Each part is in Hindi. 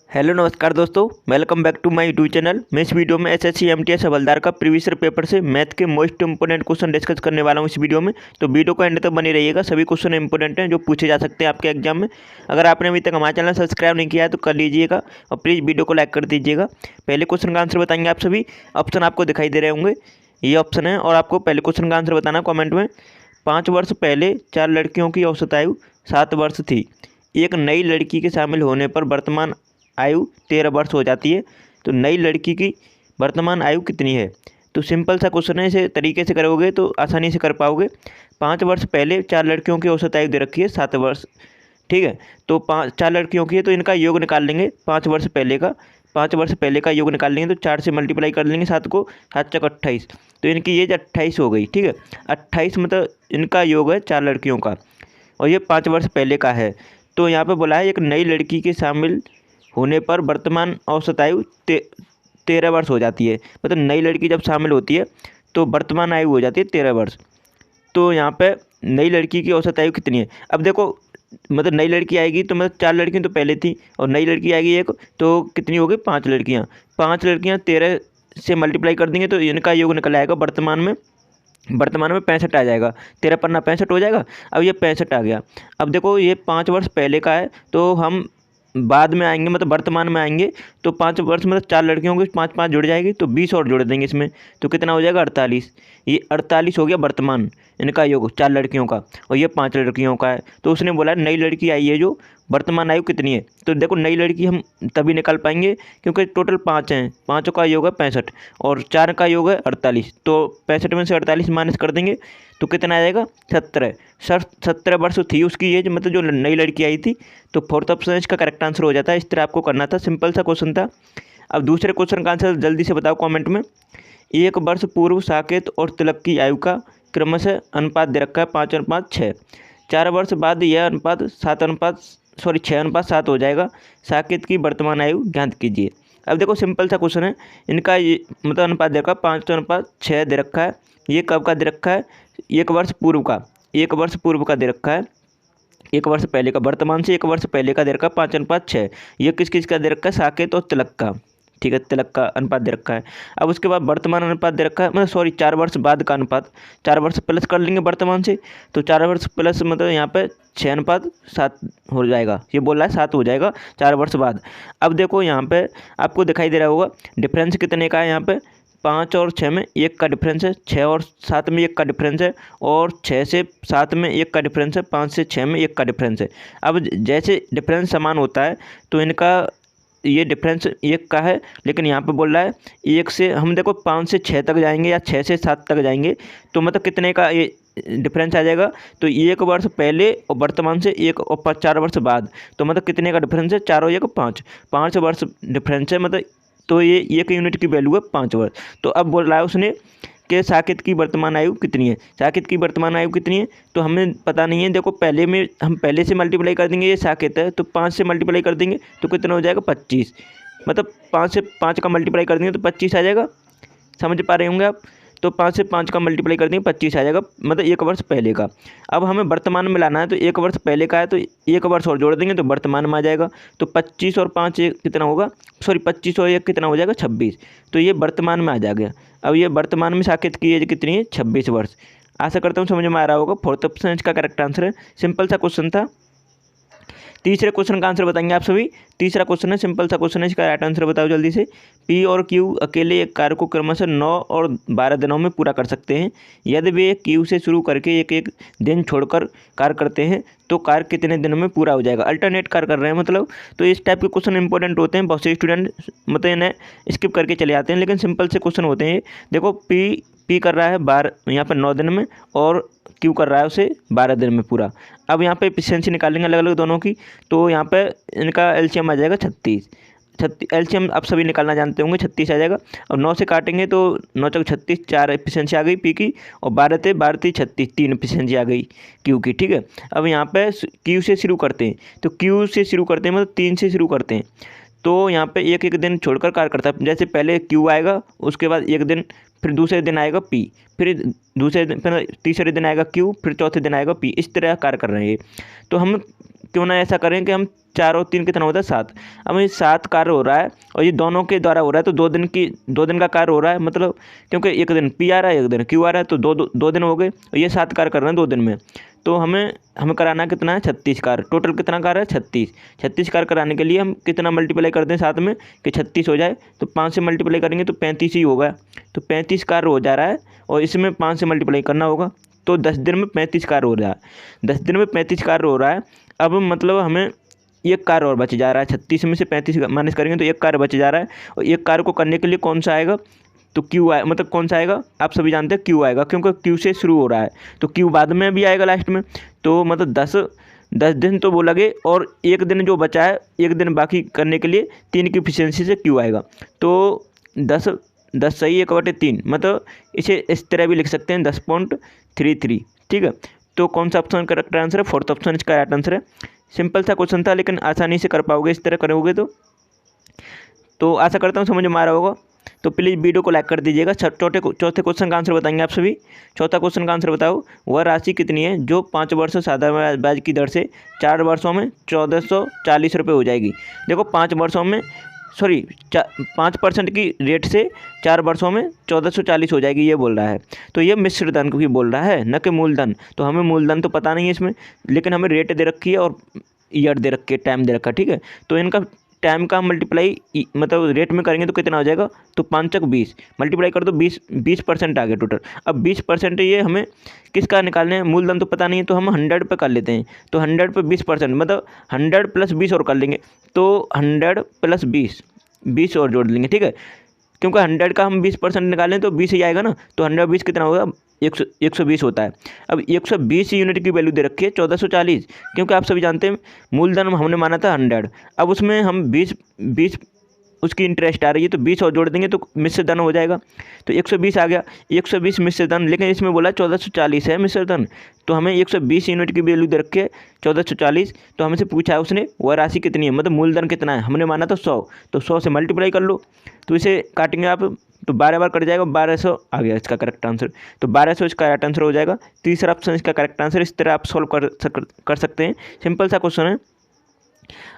हेलो नमस्कार दोस्तों, welcome back to my YouTube channel. मैं इस वीडियो में एसएससी एमटीएस हवलदार का प्रीवियस ईयर पेपर से मैथ के मोस्ट इंपोर्टेंट क्वेश्चन डिस्कस करने वाला हूं इस वीडियो में। तो वीडियो को एंड तक बने रहिएगा। सभी क्वेश्चन इंपोर्टेंट हैं जो पूछे जा सकते हैं आपके एग्जाम में। अगर आपने अभी तक हमारा चैनल सब्सक्राइब नहीं किया है तो कर लीजिएगा और प्लीज़ वीडियो को लाइक कर दीजिएगा। पहले क्वेश्चन का आंसर बताएंगे आप सभी। ऑप्शन आपको दिखाई दे रहे होंगे, ये ऑप्शन है और आपको पहले क्वेश्चन का आंसर बताना कॉमेंट में। 5 वर्ष पहले 4 लड़कियों की औसत आयु 7 वर्ष थी। एक नई लड़की के शामिल होने पर वर्तमान आयु 13 वर्ष हो जाती है। तो नई लड़की की वर्तमान आयु कितनी है? तो सिंपल सा क्वेश्चन है, इसे तरीके से करोगे तो आसानी से कर पाओगे। 5 वर्ष पहले 4 लड़कियों की औसत आयु दे रखी है 7 वर्ष, ठीक है। तो 4 लड़कियों की है तो इनका योग निकाल लेंगे। 5 वर्ष पहले का 5 वर्ष पहले का योग निकाल लेंगे तो 4 से मल्टीप्लाई कर लेंगे 7 को, 7 चौक 28। तो इनकी एज 28 हो गई, ठीक है। 28 मतलब इनका योग है 4 लड़कियों का और ये 5 वर्ष पहले का है। तो यहाँ पे बोला है एक नई लड़की के शामिल होने पर वर्तमान औसत आयु 13 वर्ष हो जाती है। मतलब नई लड़की जब शामिल होती है तो वर्तमान आयु हो जाती है 13 वर्ष। तो यहाँ पे नई लड़की की औसत आयु कितनी है? अब देखो, मतलब नई लड़की आएगी तो मतलब 4 लड़कियाँ तो पहले थी और नई लड़की आएगी एक, तो कितनी हो गई? 5 लड़कियाँ। 5 लड़कियाँ 13 से मल्टीप्लाई कर देंगे तो इनका योग निकल आएगा वर्तमान में 65 आ जाएगा। 13 पन्ना 65 हो जाएगा। अब ये 65 आ गया। अब देखो ये 5 वर्ष पहले का है तो हम बाद में आएंगे, मतलब वर्तमान में आएंगे तो 5 वर्ष मतलब 4 लड़कियों की 5 5 जुड़ जाएगी तो 20 और जोड़ देंगे इसमें, तो कितना हो जाएगा? 48। ये 48 हो गया वर्तमान इनका योग 4 लड़कियों का और ये 5 लड़कियों का है। तो उसने बोला नई लड़की आई है जो वर्तमान आयु कितनी है। तो देखो नई लड़की हम तभी निकाल पाएंगे क्योंकि टोटल 5 हैं, 5 का योग है 65 और 4 का योग है 48। तो 65 में से 48 माइनस कर देंगे तो कितना आ जाएगा? 17। 17 वर्ष थी उसकी एज, मतलब जो नई लड़की आई थी। तो फोर्थ ऑप्शन इसका करेक्ट आंसर हो जाता है। इस तरह आपको करना था, सिंपल सा क्वेश्चन था। अब दूसरे क्वेश्चन का आंसर जल्दी से बताओ कमेंट में। 1 वर्ष पूर्व साकेत और तिलक की आयु का क्रमशः अनुपात दे रखा है 5:6। 4 वर्ष बाद यह अनुपात 6:7 हो जाएगा। साकेत की वर्तमान आयु ज्ञात कीजिए। अब देखो सिंपल सा क्वेश्चन है, इनका ये मतलब अनुपात दे रखा है 5:6 दे रखा है। ये कब का दे रखा है? 1 वर्ष पूर्व का, 1 वर्ष पूर्व का दे रखा है। 1 वर्ष पहले का, वर्तमान से 1 वर्ष पहले का दे रखा है 5:6। ये किस किस का दे रखा है? साकेत और तिलक का, ठीक है। तिलक का अनुपात दे रखा है। अब उसके बाद वर्तमान अनुपात दे रखा है, मतलब सॉरी 4 वर्ष बाद का अनुपात। 4 वर्ष प्लस कर लेंगे वर्तमान से, तो 4 वर्ष प्लस मतलब यहाँ पे 6:7 हो जाएगा। ये बोल रहा है 7 हो जाएगा 4 वर्ष बाद। अब देखो यहाँ पे आपको दिखाई दे रहा होगा डिफरेंस कितने का है। यहाँ पे 5 और 6 में 1 का डिफरेंस है, 6 और 7 में 1 का डिफरेंस है और 6 से 7 में 1 का डिफरेंस है, 5 से 6 में 1 का डिफरेंस है। अब जैसे डिफरेंस समान होता है तो इनका ये डिफरेंस 1 का है, लेकिन यहाँ पे बोल रहा है 1 से हम देखो 5 से 6 तक जाएंगे या 6 से 7 तक जाएंगे तो मतलब कितने का ये डिफरेंस आ जाएगा। तो 1 वर्ष पहले और वर्तमान से 1 और 4 वर्ष बाद, तो मतलब कितने का डिफरेंस है? 4 और 1 5, 5 वर्ष डिफरेंस है मतलब। तो ये 1 यूनिट की वैल्यू है 5 वर्ष। तो अब बोल रहा है उसने कि साकेत की वर्तमान आयु कितनी है। साकेत की वर्तमान आयु कितनी है तो हमें पता नहीं है। देखो पहले में हम पहले से मल्टीप्लाई कर देंगे, ये साकेत है तो 5 से मल्टीप्लाई कर देंगे तो कितना हो जाएगा? 25। मतलब 5 से 5 का मल्टीप्लाई कर देंगे तो 25 आ जाएगा। समझ पा रहे होंगे आप। तो 5 से 5 का मल्टीप्लाई कर देंगे 25 आ जाएगा, मतलब 1 वर्ष पहले का। अब हमें वर्तमान में लाना है तो 1 वर्ष पहले का है तो 1 वर्ष और जोड़ देंगे तो वर्तमान में आ जाएगा। तो 25 और 5 कितना होगा? सॉरी 25 और 1 कितना हो जाएगा? 26। तो ये वर्तमान में आ जाएगा। अब ये वर्तमान में साकेत की एज कितनी है? 26 वर्ष। आशा करता हूँ समझ में आ रहा होगा। फोर्थ ऑप्शन इसका करेक्ट आंसर है। सिंपल सा क्वेश्चन था। तीसरे क्वेश्चन का आंसर बताएंगे आप सभी। तीसरा क्वेश्चन है, सिंपल सा क्वेश्चन है, इसका राइट आंसर बताओ जल्दी से। पी और क्यू अकेले एक कार्य को क्रमशः 9 और 12 दिनों में पूरा कर सकते हैं। यदि वे क्यू से शुरू करके एक एक दिन छोड़कर कार्य करते हैं तो कार्य कितने दिनों में पूरा हो जाएगा? अल्टरनेट कार्य कर रहे हैं मतलब। तो इस टाइप के क्वेश्चन इंपॉर्टेंट होते हैं। बहुत से स्टूडेंट मतलब इन्हें स्किप करके चले आते हैं, लेकिन सिंपल से क्वेश्चन होते हैं। देखो पी कर रहा है 12 यहाँ पर 9 दिन में और क्यू कर रहा है उसे 12 दिन में पूरा। अब यहाँ पे एफिशिएंसी निकालेंगे अलग अलग दोनों की, तो यहाँ पे इनका एलसीएम आ जाएगा 36। एलसीएम आप सभी निकालना जानते होंगे, 36 आ जाएगा। और 9 से काटेंगे तो 9 चौक 36, 4 एफिशिएंसी आ गई पी की और 12 थे 12 थी 36, 3 एफिशिएंसी आ गई क्यू की, ठीक है। अब यहाँ पे क्यू से शुरू करते हैं, तो क्यू से शुरू करते हैं मतलब 3 से शुरू करते हैं। तो यहाँ पे एक एक दिन छोड़कर कार्य करता है। जैसे पहले क्यू आएगा, उसके बाद एक दिन, फिर दूसरे दिन आएगा पी, फिर दूसरे दिन, फिर तीसरे दिन आएगा क्यू, फिर चौथे दिन आएगा पी। इस तरह कार्य कर रहे हैं। तो हम क्यों ना ऐसा करें कि हम 4 और 3 कितना होता है 7। अब ये 7 कार्य हो रहा है और ये दोनों के द्वारा हो रहा है, तो 2 दिन का कार्य हो रहा है, मतलब क्योंकि एक दिन पी आ रहा है एक दिन क्यू आ रहा है, तो दो दिन हो गए और ये 7 कार्य कर रहे हैं 2 दिन में। तो हमें कराना कितना है 36 कार्य। टोटल कितना कार्य है 36 कार्य कराने के लिए हम कितना मल्टीप्लाई कर दें साथ में कि 36 हो जाए, तो 5 से मल्टीप्लाई करेंगे तो 35 ही होगा। तो 35 कार्य हो जा रहा है और इसमें 5 से मल्टीप्लाई करना होगा, तो 10 दिन में 35 कार्य हो रहा है। 10 दिन में 35 कार्य हो रहा है। अब मतलब हमें एक कार्य और बच जा रहा है, 36 में से 35 माइनस करेंगे तो एक कार्य बच जा रहा है, और एक कार्य को करने के लिए कौन सा आएगा, तो क्यू आए, मतलब कौन सा आएगा आप सभी जानते हैं क्यू आएगा, क्योंकि क्यू से शुरू हो रहा है, तो क्यू बाद में भी आएगा लास्ट में। तो मतलब 10 दिन तो वो लगे, और एक दिन जो बचा है, एक दिन बाकी करने के लिए 3 की इफिशियंसी से क्यू आएगा। तो 10 सही 1/3, मतलब इसे इस तरह भी लिख सकते हैं 10.33। ठीक है, तो कौन सा ऑप्शन करेक्ट आंसर है, फोर्थ ऑप्शन इसका राइट आंसर है। सिंपल सा क्वेश्चन था, लेकिन आसानी से कर पाओगे इस तरह करोगे तो आशा करता हूँ समझ में आ रहा होगा। तो प्लीज़ वीडियो को लाइक कर दीजिएगा। चौथे क्वेश्चन का आंसर बताएंगे आप सभी। चौथा क्वेश्चन का आंसर बताओ, वह राशि कितनी है जो 5 वर्षों साधारण ब्याज की दर से 4 वर्षों में 1440 रुपये हो जाएगी। देखो 5 वर्षों में 5% की रेट से 4 वर्षों में 1440 हो जाएगी, ये बोल रहा है। तो ये मिश्र धन को भी बोल रहा है, न कि मूलधन। तो हमें मूलधन तो पता नहीं है इसमें, लेकिन हमें रेट दे रखी है और ईयर दे रखी है, टाइम दे रखा है। ठीक है, तो इनका टाइम का मल्टीप्लाई मतलब रेट में करेंगे तो कितना हो जाएगा, तो 5 × 20 मल्टीप्लाई कर दो, 20% आ गया टोटल। अब 20% ये हमें किसका निकालने हैं, मूलधन तो पता नहीं है, तो हम 100 पे कर लेते हैं। तो 100 पे 20%, मतलब 100 + 20 और कर लेंगे, तो 100 + 20 और जोड़ लेंगे। ठीक है, क्योंकि 100 का हम 20% निकालें तो 20 ही आएगा ना, तो 100 + 20 कितना होगा, 120 होता है। अब 120 यूनिट की वैल्यू दे रखी है 1440, क्योंकि आप सभी जानते हैं मूलधन हमने माना था 100। अब उसमें हम 20 उसकी इंटरेस्ट आ रही है, तो 20 और जोड़ देंगे तो मिश्र धन हो जाएगा। तो 120 आ गया, 120 मिश्र धन, लेकिन इसमें बोला 1440 है मिश्र धन, तो हमें 120 यूनिट की वैल्यू दे रखी है 1440। तो हमसे पूछा है उसने वह राशि कितनी है, मतलब मूलधन कितना है, हमने माना था 100, तो 100 से मल्टीप्लाई कर लो। तो इसे काटेंगे आप तो 12 बार कट जाएगा, 1200 आ गया इसका करेक्ट आंसर। तो 1200 इसका करेक्ट आंसर हो जाएगा। तीसरा ऑप्शन इसका करेक्ट आंसर। इस तरह आप सॉल्व कर सकते हैं, सिंपल सा क्वेश्चन है।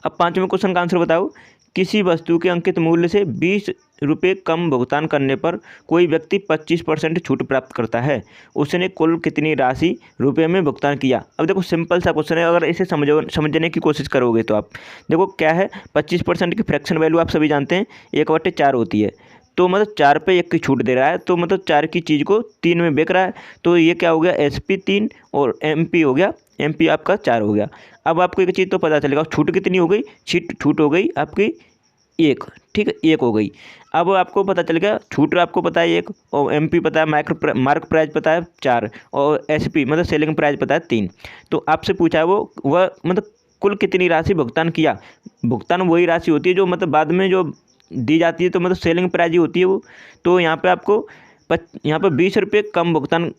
अब 5वें क्वेश्चन का आंसर बताओ, किसी वस्तु के अंकित मूल्य से 20 रुपये कम भुगतान करने पर कोई व्यक्ति 25% छूट प्राप्त करता है, उसने कुल कितनी राशि रुपये में भुगतान किया। अब देखो सिंपल सा क्वेश्चन है, अगर इसे समझने की कोशिश करोगे तो आप देखो क्या है, 25% की फ्रैक्शन वैल्यू आप सभी जानते हैं 1/4 होती है। तो मतलब 4 पे 1 की छूट दे रहा है, तो मतलब 4 की चीज़ को 3 में बेच रहा है, तो ये क्या हो गया, SP 3 और MP हो गया, MP आपका 4 हो गया। अब आपको एक चीज़ तो पता चलेगा, छूट कितनी हो गई, छूट हो गई आपकी 1। ठीक है, 1 हो गई। अब आपको पता चल गया छूट आपको पता है 1, और MP पता है, मार्क प्राइस पता है 4, और SP मतलब सेलिंग प्राइस पता है 3। तो आपसे पूछा है वह मतलब कुल कितनी राशि भुगतान किया। भुगतान वही राशि होती है जो मतलब बाद में जो दी जाती है, तो मतलब सेलिंग प्राइस ही होती है वो। तो यहाँ पे आपको यहाँ पर 20 रुपये कम भुगतान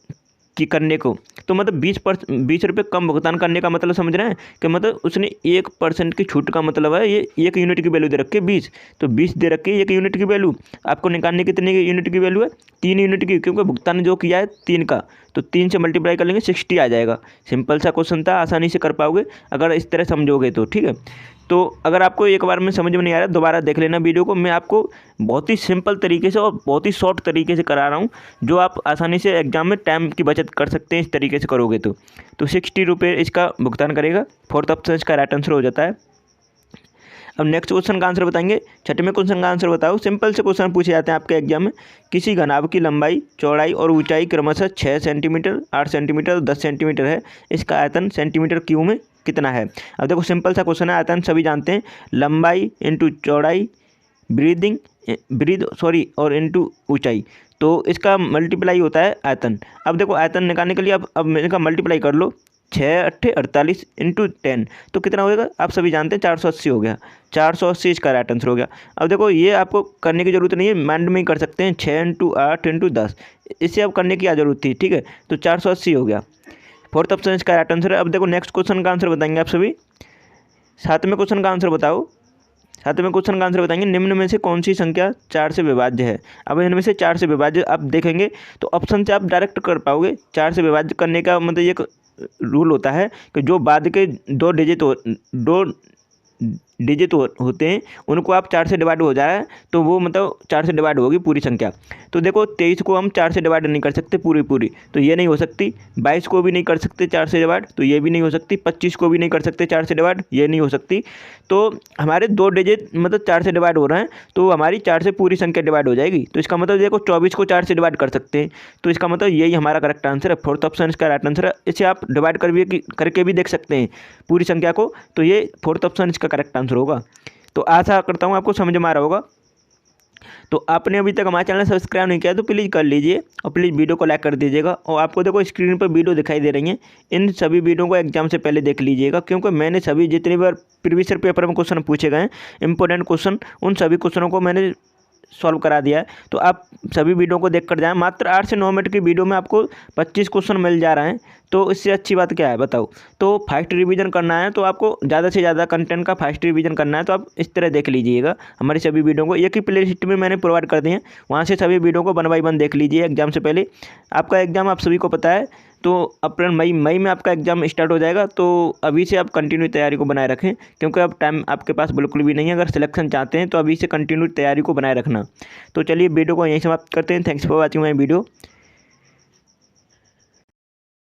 की करने को, तो मतलब 20 रुपये कम भुगतान करने का मतलब समझ रहे हैं कि मतलब उसने 1% की छूट का मतलब है, ये 1 यूनिट की वैल्यू दे रखी है 20, तो 20 दे रखी है 1 यूनिट की वैल्यू। आपको निकालने कितने की यूनिट की वैल्यू है, 3 यूनिट की, क्योंकि भुगतान जो किया है 3 का, तो 3 से मल्टीप्लाई कर लेंगे 60 आ जाएगा। सिंपल सा क्वेश्चन था, आसानी से कर पाओगे अगर इस तरह समझोगे तो। ठीक है, तो अगर आपको एक बार में समझ में नहीं आ रहा दोबारा देख लेना वीडियो को। मैं आपको बहुत ही सिंपल तरीके से और बहुत ही शॉर्ट तरीके से करा रहा हूँ, जो आप आसानी से एग्जाम में टाइम की बचत कर सकते हैं इस तरीके से करोगे तो 60 रुपये इसका भुगतान करेगा। फोर्थ ऑप्शन इसका राइट आंसर हो जाता है। अब नेक्स्ट क्वेश्चन का आंसर बताएंगे। छठवें क्वेश्चन का आंसर बताओ। सिंपल से क्वेश्चन पूछे जाते हैं आपके एग्जाम में। किसी घनाभ की लंबाई, चौड़ाई और ऊंचाई क्रमशः 6 सेंटीमीटर, 8 सेंटीमीटर और 10 सेंटीमीटर है। इसका आयतन सेंटीमीटर क्यूब में कितना है। अब देखो सिंपल सा क्वेश्चन है, आयतन सभी जानते हैं, लंबाई इंटू चौड़ाई और इंटू ऊंचाई, तो इसका मल्टीप्लाई होता है आयतन। अब देखो आयतन निकालने के लिए अब इनका मल्टीप्लाई कर लो, 6 8 48 इंटू 10, तो कितना होगा आप सभी जानते हैं 480 हो गया। 480 इसका राइट आंसर हो गया। अब देखो ये आपको करने की ज़रूरत नहीं है, माइंड में ही कर सकते हैं, 6 × 8 × 10, इससे अब करने की क्या ज़रूरत थी। ठीक है, तो 480 हो गया। फोर्थ ऑप्शन इसका राइट आंसर है। अब देखो नेक्स्ट क्वेश्चन का आंसर बताएंगे आप सभी। सातवें क्वेश्चन का आंसर बताओ। सातवें क्वेश्चन का आंसर बताएंगे, निम्न में से कौन सी संख्या 4 से विभाज्य है। अब इनमें से 4 से विभाज्य आप देखेंगे तो ऑप्शन से आप डायरेक्ट कर पाओगे। 4 से विभाज्य करने का मतलब एक रूल होता है कि जो बाद के दो डिजिट होते हैं उनको आप 4 से डिवाइड हो जाए तो वो मतलब 4 से डिवाइड होगी पूरी संख्या। तो देखो 23 को हम 4 से डिवाइड नहीं कर सकते पूरी, तो ये नहीं हो सकती। 22 को भी नहीं कर सकते 4 से डिवाइड, तो ये भी नहीं हो सकती। 25 को भी नहीं कर सकते 4 से डिवाइड, ये नहीं हो सकती। तो हमारे दो डिजिट मतलब 4 से डिवाइड हो रहे हैं तो हमारी 4 से पूरी संख्या डिवाइड हो जाएगी। तो इसका मतलब देखो 24 को 4 से डिवाइड कर सकते हैं, तो इसका मतलब यही हमारा करेक्ट आंसर है। फोर्थ ऑप्शन इसका राइट आंसर है। इसे आप डिवाइड करके भी देख सकते हैं पूरी संख्या को, तो ये फोर्थ ऑप्शन इसका करेक्ट आंसर होगा। तो आशा करता हूँ आपको समझ में आ रहा होगा। तो आपने अभी तक हमारा चैनल सब्सक्राइब नहीं किया तो प्लीज़ कर लीजिए और प्लीज़ वीडियो को लाइक कर दीजिएगा। और आपको देखो स्क्रीन पर वीडियो दिखाई दे रही हैं, इन सभी वीडियो को एग्जाम से पहले देख लीजिएगा, क्योंकि मैंने सभी जितनी बार प्रीवियस ईयर पेपर में क्वेश्चन पूछे गए हैं इंपॉर्टेंट क्वेश्चन, उन सभी क्वेश्चनों को मैंने सॉल्व करा दिया है। तो आप सभी वीडियो को देख कर जाएँ। मात्र 8 से 9 मिनट की वीडियो में आपको 25 क्वेश्चन मिल जा रहे हैं, तो इससे अच्छी बात क्या है बताओ। तो फास्ट रिवीजन करना है तो आपको ज़्यादा से ज़्यादा कंटेंट का फास्ट रिवीजन करना है तो आप इस तरह देख लीजिएगा हमारी सभी वीडियो को। एक ही प्ले लिस्ट में मैंने प्रोवाइड कर दी है, वहाँ से सभी वीडियो को 1 बाय 1 देख लीजिए एग्जाम से पहले। आपका एग्ज़ाम आप सभी को पता है तो अप्रैल मई में आपका एग्ज़ाम स्टार्ट हो जाएगा। तो अभी से आप कंटिन्यू तैयारी को बनाए रखें, क्योंकि अब टाइम आपके पास बिल्कुल भी नहीं है। अगर सिलेक्शन चाहते हैं तो अभी से कंटिन्यू तैयारी को बनाए रखना। तो चलिए वीडियो को यहीं समाप्त करते हैं। Thanks for watching my video.